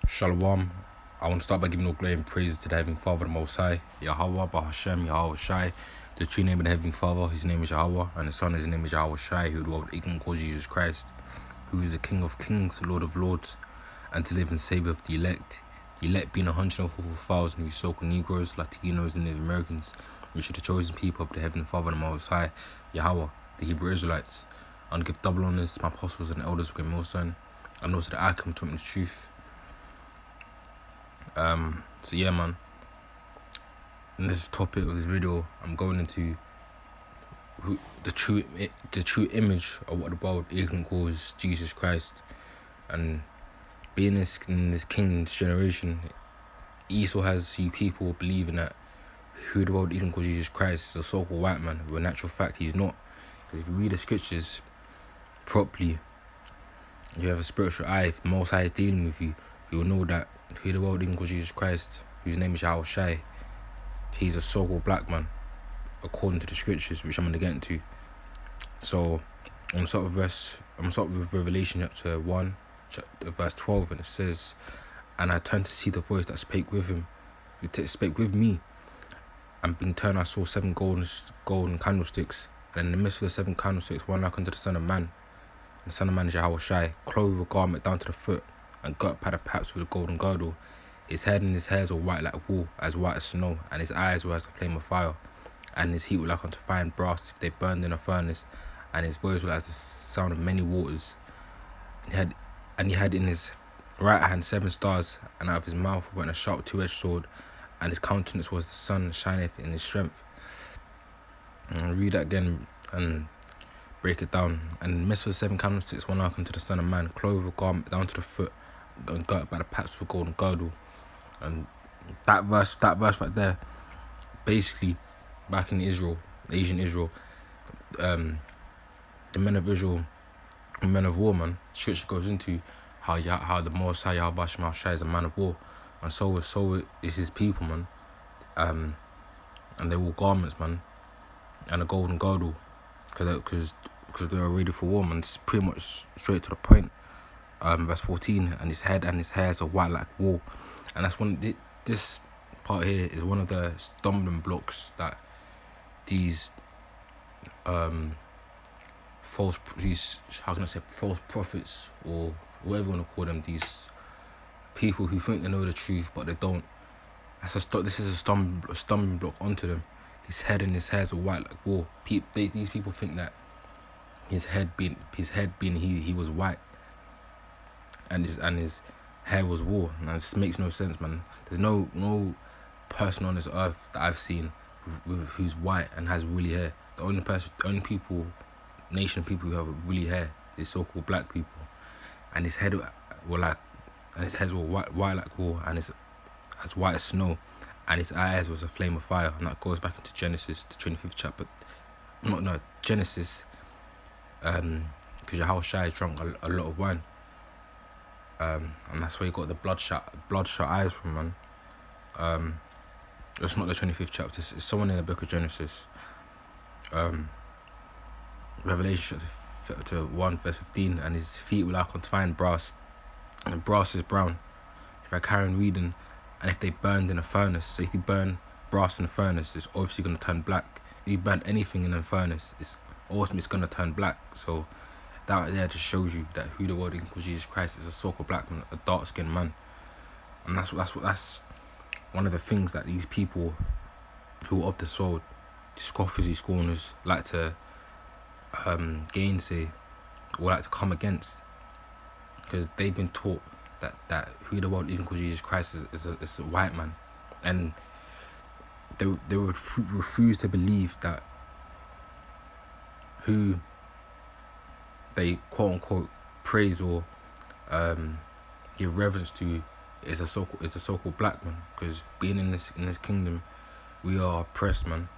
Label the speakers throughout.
Speaker 1: Shalom. I want to start by giving all glory and praise to the Heavenly Father, the Most High, Yahweh, Bahashem, Yahawashi, the true name of the Heavenly Father. His name is Yahweh, and the Son, his name is Yahawashi, who dwelt equal called Jesus Christ, who is the King of Kings, the Lord of Lords, and to live and save of the elect. The elect being 144,000 who so-called Negroes, Latinos, and Native Americans, which are the chosen people of the Heavenly Father, the Most High, Yahweh, the Hebrew Israelites. I want to give double honors to my apostles and elders of Great Millstone, and also the icon to the truth. So yeah, man. In this topic of this video, I'm going into the true image of what the Bible even calls Jesus Christ, and being in this king's generation, Esau has you people believing that who the world even calls Jesus Christ is a so-called white man, when in actual fact he's not. Because if you read the scriptures properly, you have a spiritual eye. If the Most High is dealing with you, you will know that who the world even calls Jesus Christ, whose name is Yahawashi, he's a so-called black man, according to the scriptures, which I'm going to get into. So, I'm start with Revelation chapter 1, verse 12, and it says, "And I turned to see the voice that spake with him, who spake with me. And being turned, I saw 7 golden candlesticks, and in the midst of the 7 candlesticks, one like unto the Son of Man. And the Son of Man is Yahawashi, clothed with a garment down to the foot, and girt by the paps with a golden girdle. His head and his hairs were white like wool, as white as snow, and his eyes were as a flame of fire. And his feet were like unto fine brass, if they burned in a furnace, and his voice was as the sound of many waters. And he had in his right hand 7 stars, and out of his mouth went a sharp 2-edged sword, and his countenance was the sun shineth in his strength." And I'll read that again and break it down. "And in the midst of the 7 candlesticks, one like unto the Son of Man, clothed with a garment down to the foot, and girt by the paps with a golden girdle." And that verse right there, basically, back in Israel, Asian Israel, the men of Israel, men of war, man. Scripture goes into how the Most High Yahawashi is a man of war, and so is his people, man. And they wore garments, man, and a golden girdle, because they were ready for war, man. It's pretty much straight to the point. Verse 14, "And his head and his hairs are white like wool." And that's this part here is one of the stumbling blocks that these false prophets, or whatever you want to call them, these people who think they know the truth but they don't. This is a stumbling block onto them. His head and his hairs are white like wool. These people think that his head being he was white, and his hair was wool, and this makes no sense, man. There's no person on this earth that I've seen who's white and has woolly hair. The only nation of people who have woolly hair is so-called black people, and his head were white like wool, and it's as white as snow, and his eyes was a flame of fire. And that goes back into Genesis, the 25th chapter. Genesis, because Yahawashi drunk a lot of wine, and that's where he got the bloodshot eyes from, man. It's not the 25th chapter. It's someone in the book of Genesis. Revelation chapter 1 verse 15, "And his feet were like unto fine brass, and brass is brown." If I carry on reading, "And if they burned in a furnace," so if you burn brass in a furnace, it's obviously going to turn black. If you burn anything in a furnace, it's going to turn black. So that right there just shows you that who the world calls Jesus Christ is a so-called black man, a dark-skinned man. And that's one of the things that these people who are of this world, scoffers, these scorners, like to gainsay or like to come against, because they've been taught that who the world even calls Jesus Christ is a white man, and they would refuse to believe that who they quote unquote praise or give reverence to is a so-called black man. Because being in this kingdom, we are oppressed, man.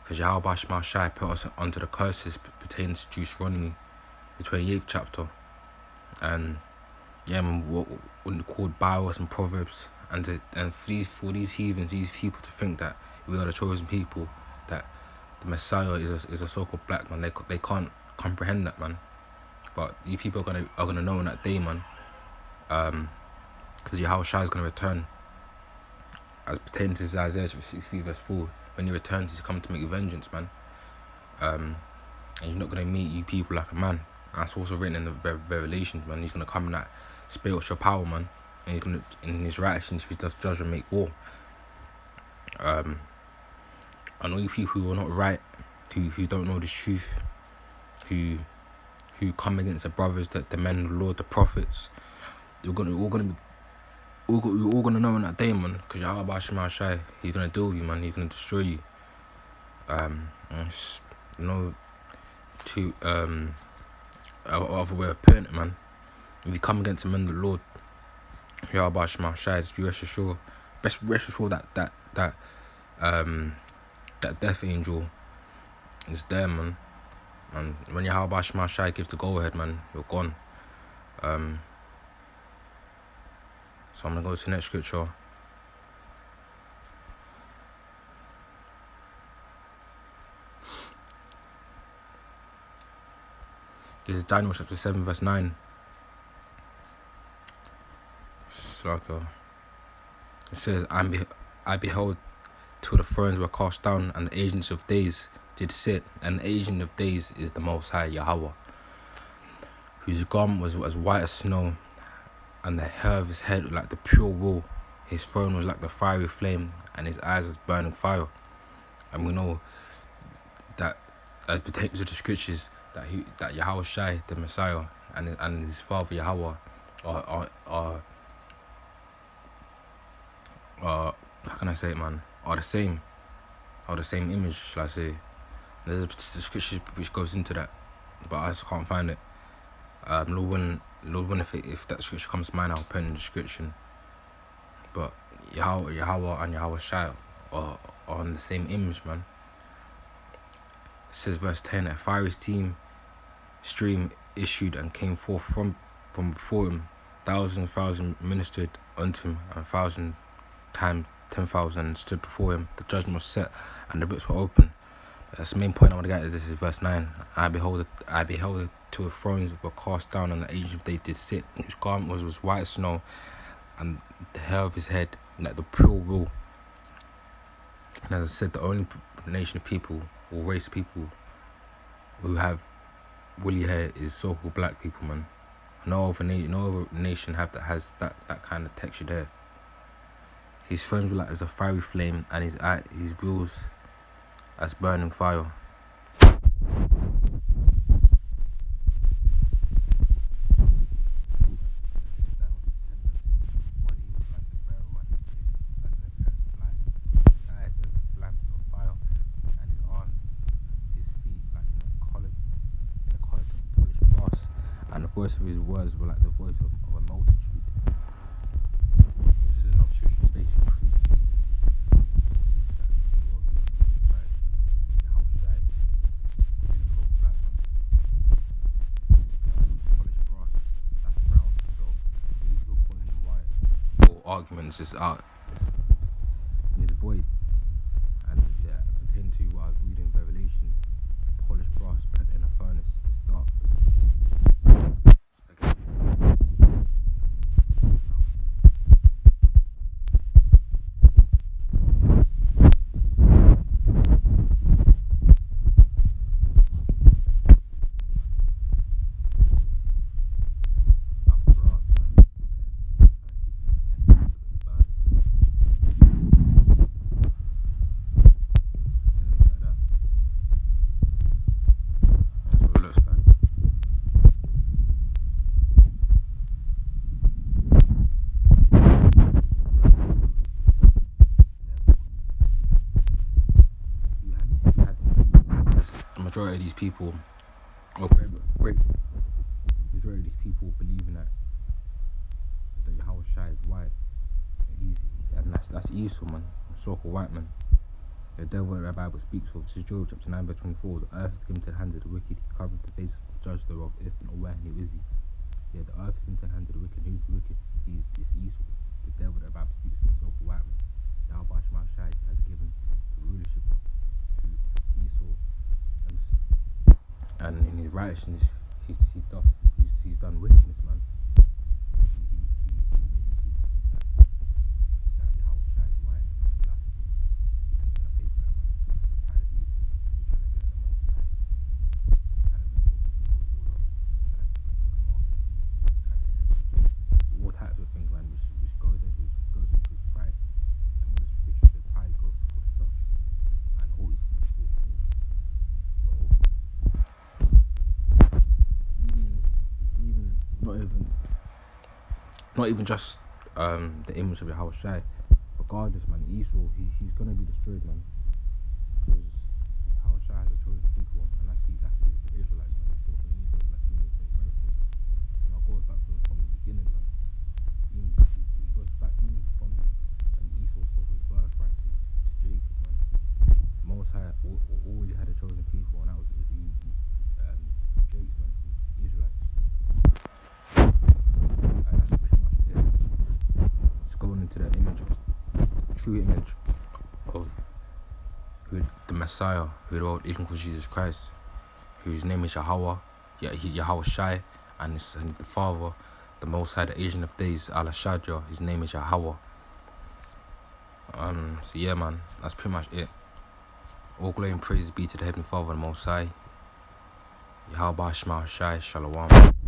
Speaker 1: Because Yahawashi put us under the curses pertaining to Deuteronomy, the 28th chapter. And yeah, man, what called Bibles and Proverbs, and for these heathens, these people to think that we are the chosen people, that the Messiah is a so-called black man, they can't comprehend that, man. But these people are gonna know in that day, man. because Yahawashi is going to return. As pertains to Isaiah 63 verse 4, when he returns, he's come to make vengeance, man. And he's not going to meet you people like a man. And that's also written in the Revelations, man. He's going to come in that spiritual power, man. And he's going to, in his righteousness, he does judge and make war. And all you people who are not right, who don't know the truth, who come against the brothers, the men of the Lord, the prophets, you're all gonna know in that day, man. Because Yahawashi, he's gonna deal with you, man. He's gonna destroy you. Other way of putting it, man. If you come against the men of the Lord, Yahawashi, just be rest assured that death angel is there, man. And when Yahawashi gives the go ahead, man, you're gone. So I'm gonna go to the next scripture. This is Daniel chapter 7 verse 9. It says, I beheld till the thrones were cast down, and the agents of days did sit, and the agent of days is the Most High Yahweh, whose garment was as white as snow, and the hair of his head like the pure wool. His throne was like the fiery flame, and his eyes was burning fire. And we know that as pertains to the scriptures, that Yahawashi, the Messiah, and his father Yahweh are how can I say it, man? Are the same image, shall I say? There's a scripture which goes into that, but I just can't find it. Lord willing, if that scripture comes to mind, I'll put it in the description. But Yahweh and Yahawashi are on the same image, man. It says verse 10, a fiery stream issued and came forth from before him. 1,000 ministered unto him, and 1,000 times 10,000 stood before him. The judgment was set, and the books were open. That's the main point I want to get. This is verse 9. I beheld till the thrones were cast down, and the agent of days did sit. His garment was white as snow, and the hair of his head like the pure wool. And as I said, the only nation of people or race of people who have woolly hair is so-called black people, man. No other nation has that kind of textured hair. His thrones were like as a fiery flame, and his wheels as burning fire. And the voice of his words were like the voice of a multitude. This is an obstruction basically arguments is out. It's void. And pertaining to what I was reading in Revelation, polished brass put in a furnace. It's dark. Majority of these people, great majority of these people believing that Yahawashi is white, and that's Esau, man, so-called white man. The devil that the Bible speaks of. This is Job chapter 9 verse 24. The earth is given to the hands of the wicked. He covereth the face of the judge thereof. If and where who is he? Yeah, the earth is given to the hands of the wicked. Who's the wicked? It's Esau, the devil that the Bible speaks of, the so-called white man. Yahawashi has given the rulership to Esau. And in his righteousness, he's done wickedness, man. He not even just the image of Yahawashi. Regardless, man, Esau, he's gonna be destroyed, man. Because Yahawashi has a chosen people, and that's the Israelites, man. He's still from Negroes, Latinos, the Americans. And that goes back from the beginning, man. He goes back even from when Esau saw his birthright to Jacob, man. Most High already had a chosen people, and that was Jake's, man, Israelites. And that's pretty much it. It's going into the true image of who the Messiah, who the world even calls Jesus Christ, whose name is Yahweh, Yahawashi, and the Father, the Most High, the Ancient of Days, Allah Shadja, his name is Yahweh. So yeah, man, that's pretty much it. All glory and praise be to the Heavenly Father and Most High. Yahawashi, Shalom.